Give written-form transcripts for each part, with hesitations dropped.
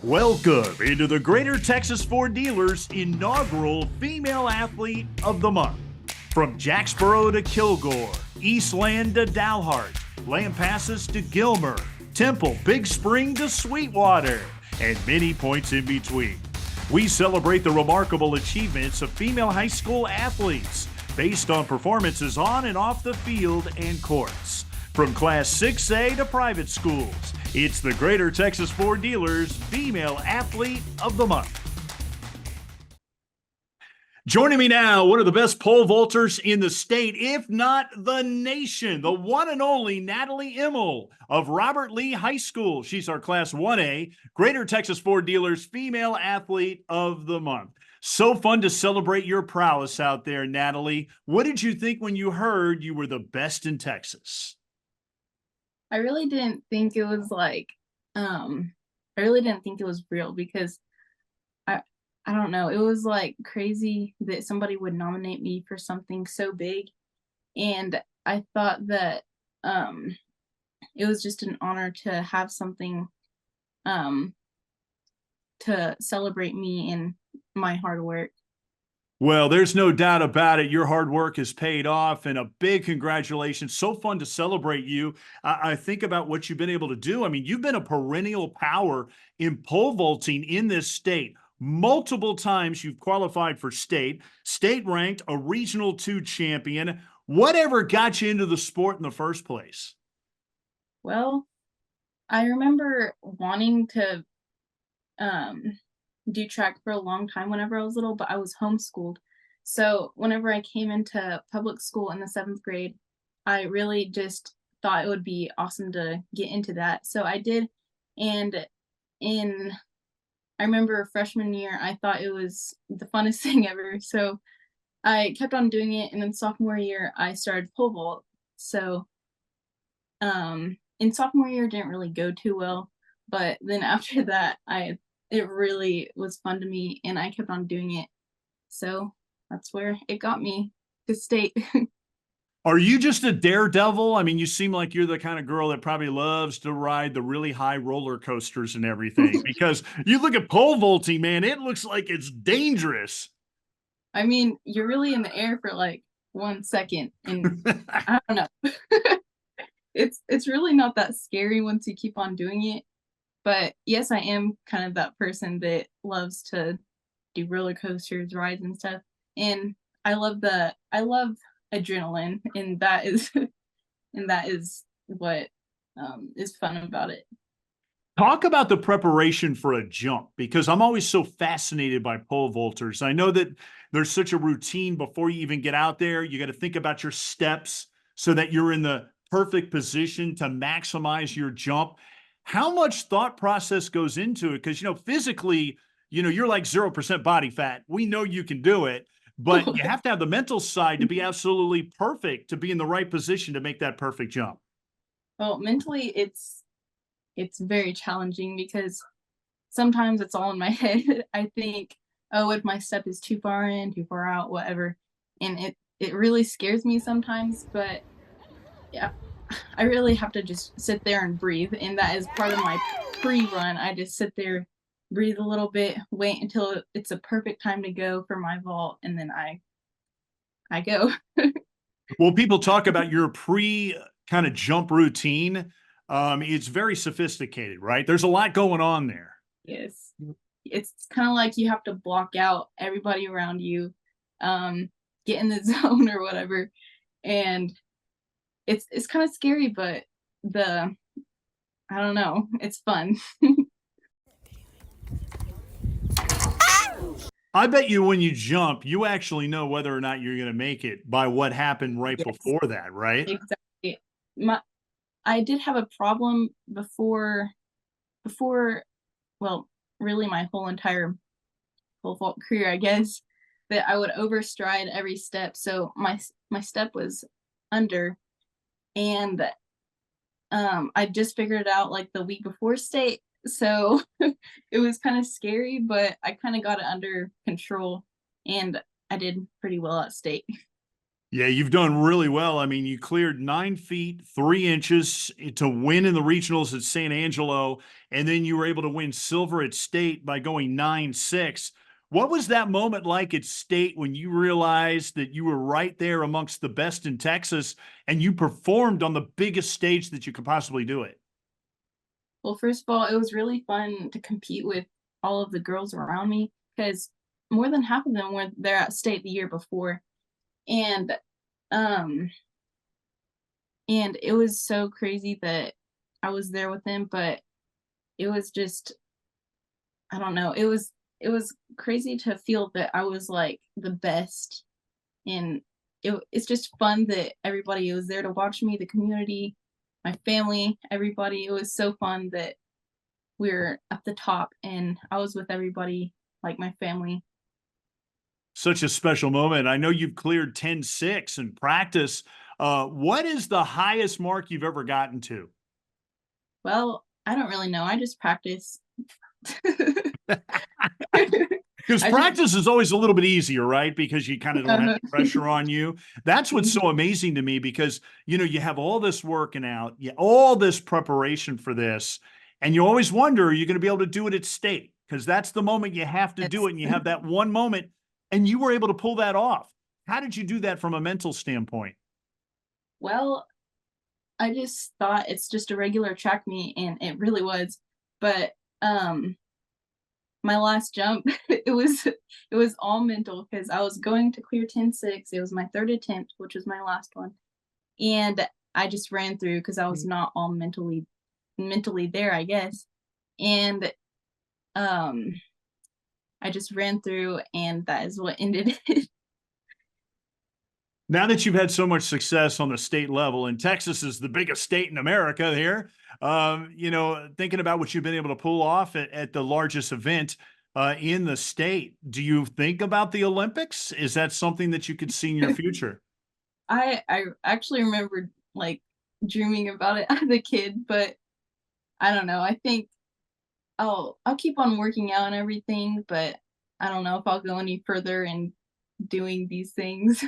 Welcome into the Greater Texas Ford Dealers inaugural Female Athlete of the Month. From Jacksboro to Kilgore, Eastland to Dalhart, Lampasas to Gilmer, Temple, Big Spring to Sweetwater, and many points in between. We celebrate the remarkable achievements of female high school athletes based on performances on and off the field and courts. From Class 6A to private schools, it's the Greater Texas Ford Dealers Female Athlete of the Month. Joining me now, one of the best pole vaulters in the state, if not the nation, the one and only Natalie Immel of Robert Lee High School. She's our Class 1A Greater Texas Ford Dealers Female Athlete of the Month. So fun to celebrate your prowess out there, Natalie. What did you think when you heard you were the best in Texas? I really didn't think it was I really didn't think it was real because I I don't know, it was like crazy that somebody would nominate me for something so big, and I thought that it was just an honor to have something um to celebrate me and my hard work. Well, there's no doubt about it. Your hard work has paid off, and a big congratulations. So fun to celebrate you. I think about what you've been able to do. I mean, you've been a perennial power in pole vaulting in this state. Multiple times you've qualified for state ranked, a regional 2 champion. Whatever got you into the sport in the first place? Well, I remember wanting to um do track for a long time whenever I was little, but I was homeschooled. So whenever I came into public school in the 7th grade, I really just thought it would be awesome to get into that. So I did. And in, I remember freshman year, I thought it was the funnest thing ever. So I kept on doing it. And then sophomore year, I started pole vault. So in sophomore year, it didn't really go too well. But then after that, it really was fun to me and I kept on doing it. So that's where it got me to state. Are you just a daredevil? I mean, you seem like you're the kind of girl that probably loves to ride the really high roller coasters and everything because you look at pole vaulting, man, it looks like it's dangerous. I mean, you're really in the air for like 1 second and I don't know. It's really not that scary once you keep on doing it. But yes, I am kind of that person that loves to do roller coasters, rides and stuff. And I love adrenaline and that is and that is what is fun about it. Talk about the preparation for a jump because I'm always so fascinated by pole vaulters. I know that there's such a routine before you even get out there. You got to think about your steps so that you're in the perfect position to maximize your jump. How much thought process goes into it? Because, physically, you're like 0% body fat. We know you can do it, but you have to have the mental side to be absolutely perfect, to be in the right position to make that perfect jump. Well, mentally it's very challenging because sometimes it's all in my head. I think, oh, if my step is too far in, too far out, whatever. And it really scares me sometimes, but yeah, I really have to just sit there and breathe. And that is part of my pre-run. I just sit there, breathe a little bit, wait until it's a perfect time to go for my vault, and then I go. Well, people talk about your pre kind of jump routine. It's very sophisticated, right? There's a lot going on there. Yes. It's kind of like you have to block out everybody around you, get in the zone or whatever. And it's kind of scary, but the I don't know, it's fun. I bet you when you jump, you actually know whether or not you're going to make it by what happened right Yes, before that, right? exactly. My I did have a problem before well, really my whole entire pole vault career, I guess, that I would overstride every step. So my step was under, and I just figured it out like the week before state. So it was kind of scary, but I kind of got it under control and I did pretty well at state. Yeah, you've done really well. I mean, you cleared 9 feet 3 inches to win in the regionals at San Angelo, and then you were able to win silver at state by going 9-6. What was that moment like at state when you realized that you were right there amongst the best in Texas and you performed on the biggest stage that you could possibly do it? Well, first of all, it was really fun to compete with all of the girls around me because more than half of them were there at state the year before. And um and it was so crazy that I was there with them, but it was just I don't know, it was crazy to feel that I was like the best, and it's just fun that everybody was there to watch me, the community, my family, everybody. It was so fun that we're at the top and I was with everybody, like my family. Such a special moment. I know you've cleared 10-6 in practice. What is the highest mark you've ever gotten to? Well, I don't really know. I just practice. Because I just practice is always a little bit easier, right? Because you kind of don't have uh, the pressure on you. That's what's mhm, so amazing to me because, you have all this working out, all this preparation for this, and you always wonder, are you going to be able to do it at state? Because that's the moment you have to do yes. it, and you have that one moment, and you were able to pull that off. How did you do that from a mental standpoint? Well, I just thought it's just a regular track meet, and it really was. But my last jump, it was all mental because I was going to clear 10-6. It was my third attempt, which was my last one, and I just ran through because I was not all mentally there, I guess. And um, I just ran through, and that is what ended it. Now that you've had so much success on the state level, and Texas is the biggest state in America here, thinking about what you've been able to pull off at the largest event in the state, do you think about the Olympics? Is that something that you could see in your future? I actually remember like dreaming about it as a kid, but I don't know. I think I'll keep on working out and everything, but I don't know if I'll go any further in doing these things.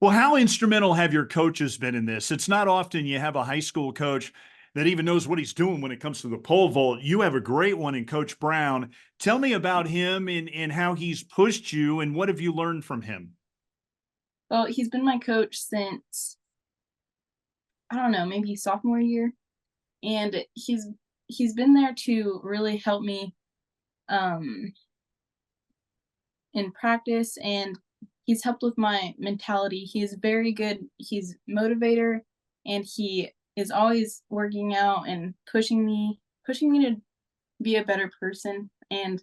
Well, how instrumental have your coaches been in this? It's not often you have a high school coach that even knows what he's doing when it comes to the pole vault. You have a great one in Coach Brown. Tell me about him and how he's pushed you and what have you learned from him? Well, he's been my coach since I don't know, maybe sophomore year, and he's been there to really help me um in practice, and he's helped with my mentality. He's very good. He's motivator, and he is always working out and pushing me to be a better person. And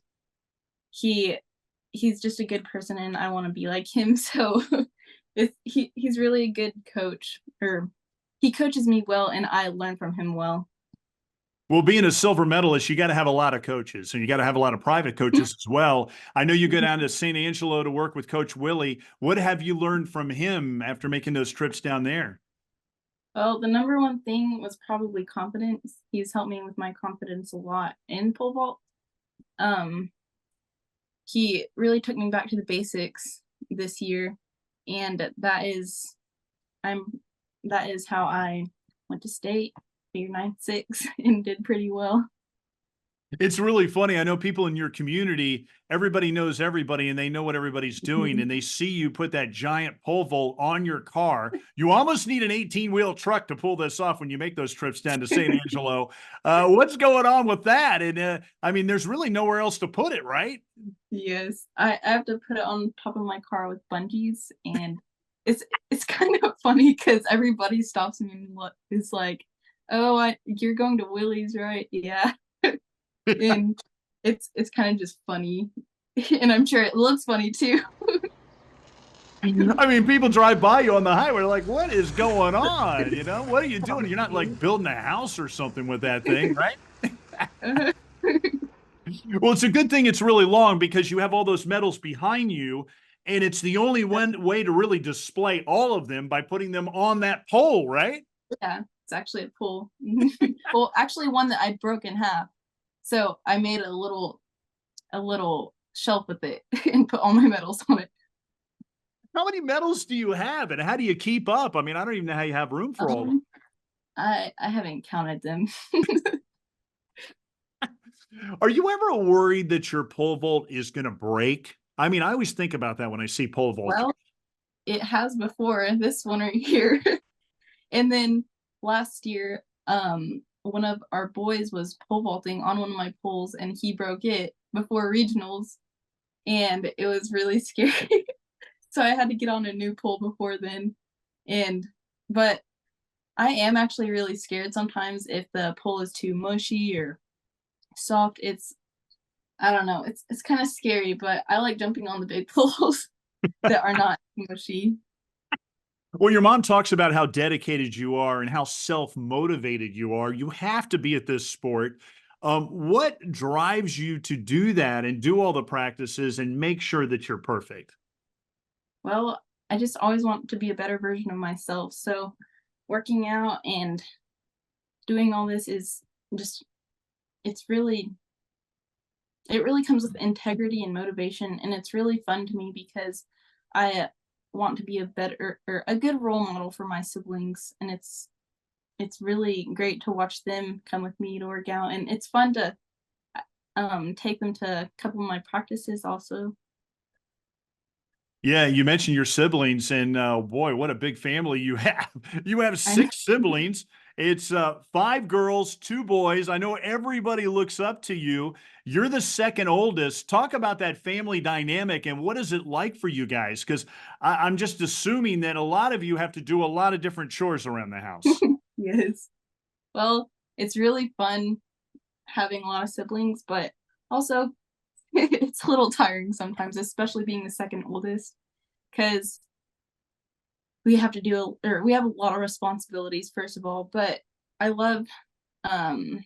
he he's just a good person, and I want to be like him. So he's really a good coach, or he coaches me well, and I learn from him well. Well, being a silver medalist, you got to have a lot of coaches and you got to have a lot of private coaches as well. I know you go down to San Angelo to work with Coach Willie. What have you learned from him after making those trips down there? Well, the number one thing was probably confidence. He's helped me with my confidence a lot in pole vault. Um, he really took me back to the basics this year, and I'm that is how I went to state, figured 9-6, and did pretty well. It's really funny. I know people in your community, everybody knows everybody and they know what everybody's doing. And they see you put that giant pole vault on your car. You almost need an 18-wheel truck to pull this off when you make those trips down to San Angelo. What's going on with that? And I mean, there's really nowhere else to put it, right? Yes, I have to put it on top of my car with bungees, and it's it's kind of funny because everybody stops me and is like, "Oh, you're going to Willie's, right?" Yeah, and it's kind of just funny, and I'm sure it looks funny too. I mean, people drive by you on the highway, they're like, what is going on? What are you doing? You're not like Probably. building a house or something with that thing, right? Uh-huh. Well, it's a good thing it's really long because you have all those medals behind you, and it's the only one way to really display all of them by putting them on that pole, right? Yeah, it's actually a pull. Well, actually, one that I broke in half, so I made a little shelf with it and put all my medals on it. How many medals do you have, and how do you keep up? I mean, I don't even know how you have room for all of them. Um, I haven't counted them. Are you ever worried that your pole vault is going to break? I mean, I always think about that when I see pole vaulters. Well, it has before this winter here. And then last year, one of our boys was pole vaulting on one of my poles and he broke it before regionals and it was really scary. So I had to get on a new pole before then. And but I am actually really scared sometimes if the pole is too mushy or soft. I don't know, it's kind of scary, but I like jumping on the big poles that are not mushy. Well, your mom talks about how dedicated you are and how self-motivated you are. You have to be at this sport. What drives you to do that and do all the practices and make sure that you're perfect? Well, I just always want to be a better version of myself. So working out and doing all this is just it's really it really comes with integrity and motivation and it's really fun to me because I want to be a better or a good role model for my siblings and it's really great to watch them come with me to work out and it's fun to take them to a couple of my practices also. Yeah, you mentioned your siblings, and boy, what a big family you have. You have I know. 6 siblings. It's five girls, two boys. I know everybody looks up to you. You're the second oldest. Talk about that family dynamic and what is it like for you guys? Because I'm just assuming that a lot of you have to do a lot of different chores around the house. Yes. Well, it's really fun having a lot of siblings, but also it's a little tiring sometimes, especially being the second oldest, because we have a lot of responsibilities, first of all, but I love um,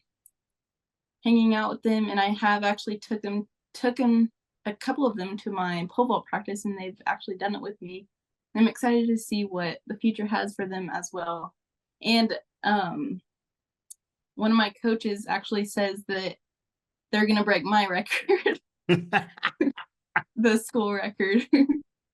hanging out with them, and I have actually took a couple of them to my pole vault practice, and they've actually done it with me. I'm excited to see what the future has for them as well. And one of my coaches actually says that they're gonna break my record, the school record.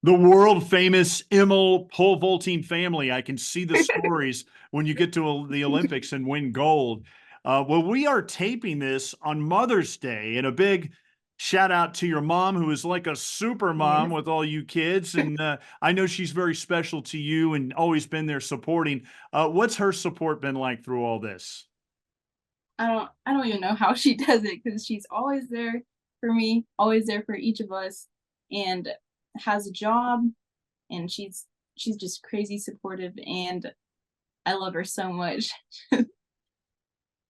The world famous Immel pole vaulting family. I can see the stories when you get to the Olympics and win gold. Well, we are taping this on Mother's Day, and a big shout out to your mom, who is like a super mom Yes. with all you kids. And I know she's very special to you and always been there supporting. What's her support been like through all this? I don't even know how she does it because she's always there for me, always there for each of us, and has a job, and she's just crazy supportive, and I love her so much.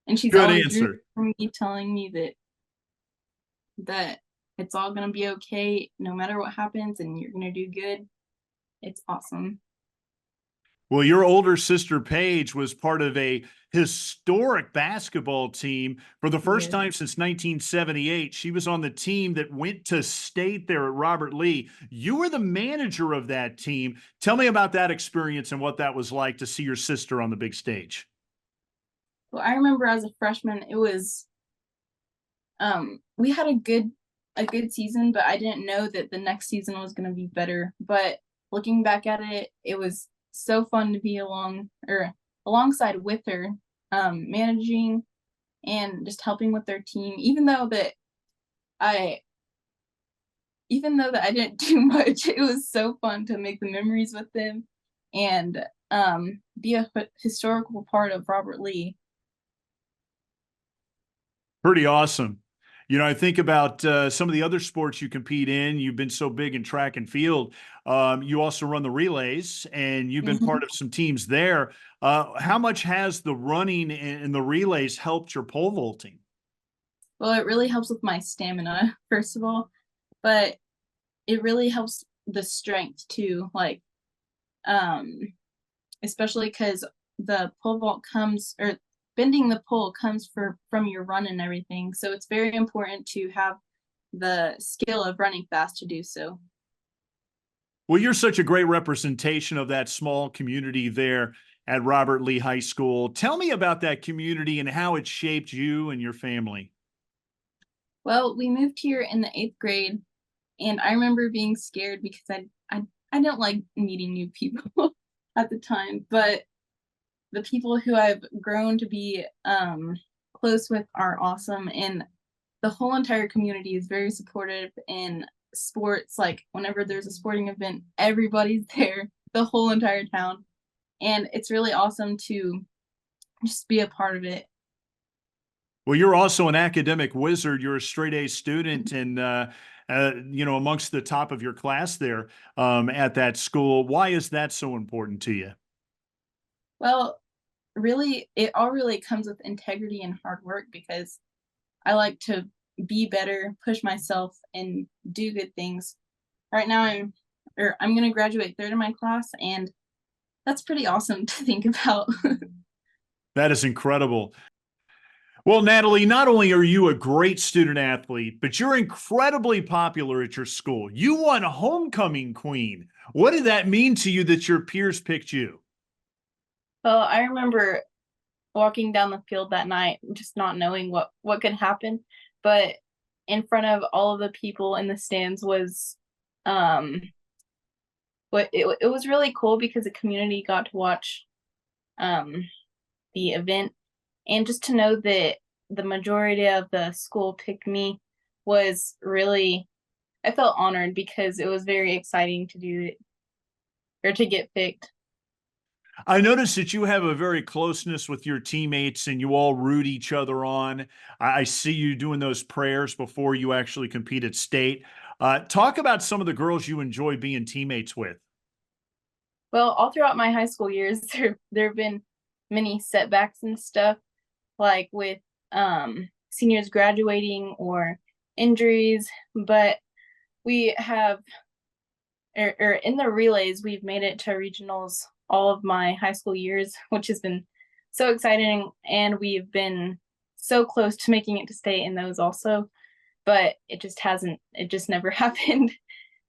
And she's Good always rooting answer. for me, telling me that it's all gonna be okay no matter what happens, and you're gonna do good. It's awesome. Well, your older sister Paige was part of a historic basketball team for the first Yes. time since 1978. She was on the team that went to state there at Robert Lee. You were the manager of that team. Tell me about that experience and what that was like to see your sister on the big stage. Well, I remember as a freshman, it was we had a good season, but I didn't know that the next season was going to be better. But looking back at it, it was so fun to be alongside with her, managing and just helping with their team. I even though that I didn't do much, it was so fun to make the memories with them and be a historical part of Robert Lee. Pretty awesome. You know, I think about some of the other sports you compete in. You've been so big in track and field. You also run the relays, and you've been part Mhm. of some teams there. How much has the running and the relays helped your pole vaulting? Well, it really helps with my stamina, first of all, but it really helps the strength too, like, um, especially because the pole vault comes or bending the pole comes from your run and everything, so it's very important to have the skill of running fast to do so. Well, you're such a great representation of that small community there at Robert Lee High School. Tell me about that community and how it shaped you and your family. Well, we moved here in the 8th grade, and I remember being scared because I don't like meeting new people at the time, but the people who I've grown to be close with are awesome, and the whole entire community is very supportive in sports. Like whenever there's a sporting event, everybody's there, the whole entire town. And it's really awesome to just be a part of it. Well, you're also an academic wizard. You're a straight A student and, amongst the top of your class there at that school. Why is that so important to you? Well, really, it all really comes with integrity and hard work because I like to be better, push myself, and do good things. Right now, I'm going to graduate third in my class, and that's pretty awesome to think about. That is incredible. Well, Natalie, not only are you a great student athlete, but you're incredibly popular at your school. You won homecoming queen. What did that mean to you that your peers picked you? Well, I remember walking down the field that night, just not knowing what could happen, but in front of all of the people in the stands was, but it was really cool because the community got to watch the event, and just to know that the majority of the school picked me was really, I felt honored because it was very exciting to do it or to get picked. I noticed that you have a very closeness with your teammates and you all root each other on. I see you doing those prayers before you actually compete at state. Talk about some of the girls you enjoy being teammates with. Well, all throughout my high school years, there have been many setbacks and stuff, like with seniors graduating or injuries, but we have, or in the relays, we've made it to regionals all of my high school years, which has been so exciting, and we've been so close to making it to state in those also, but it just never happened.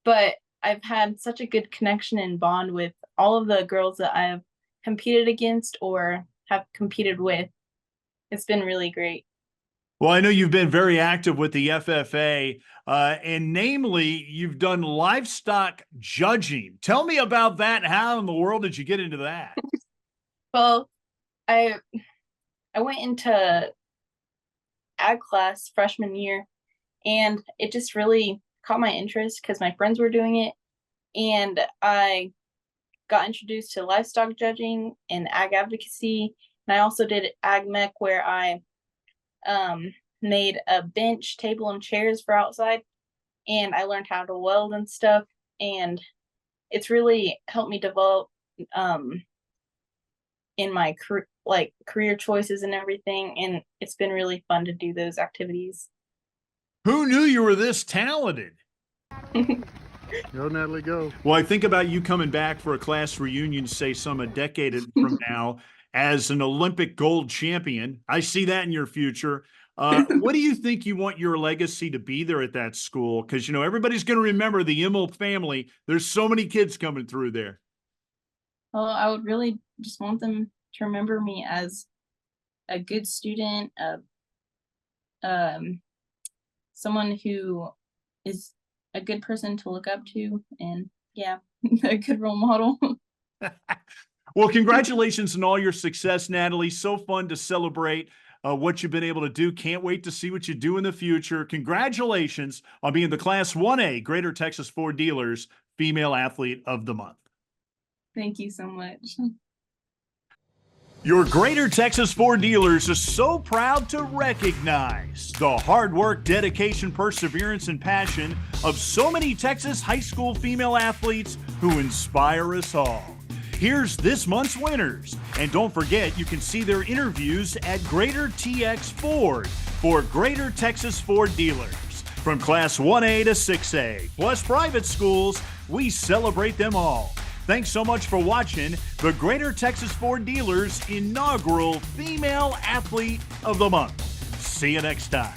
But I've had such a good connection and bond with all of the girls that I've competed against or have competed with. It's been really great. Well, I know you've been very active with the FFA, and namely, you've done livestock judging. Tell me about that. How in the world did you get into that? Well, I I went into ag class freshman year, and it just really caught my interest because my friends were doing it, and I got introduced to livestock judging and ag advocacy. And I also did ag mech where I made a bench, table, and chairs for outside, and I learned how to weld and stuff. And it's really helped me develop in my career choices and everything. And it's been really fun to do those activities. Who knew you were this talented? Go, Natalie, go. Well, I think about you coming back for a class reunion, say a decade from now, as an Olympic gold champion. I see that in your future. What do you think you want your legacy to be there at that school? Because, everybody's going to remember the Immel family. There's so many kids coming through there. Well, I would really just want them to remember me as a good student, someone who is a good person to look up to, and yeah, a good role model. Well, congratulations on all your success, Natalie. So fun to celebrate what you've been able to do. Can't wait to see what you do in the future. Congratulations on being the Class 1A Greater Texas Ford Dealers Female Athlete of the Month. Thank you so much. Your Greater Texas Ford Dealers is so proud to recognize the hard work, dedication, perseverance, and passion of so many Texas high school female athletes who inspire us all. Here's this month's winners. And don't forget, you can see their interviews at Greater TX Ford for Greater Texas Ford Dealers. From Class 1A to 6A, plus private schools, we celebrate them all. Thanks so much for watching the Greater Texas Ford Dealers inaugural Female Athlete of the Month. See you next time.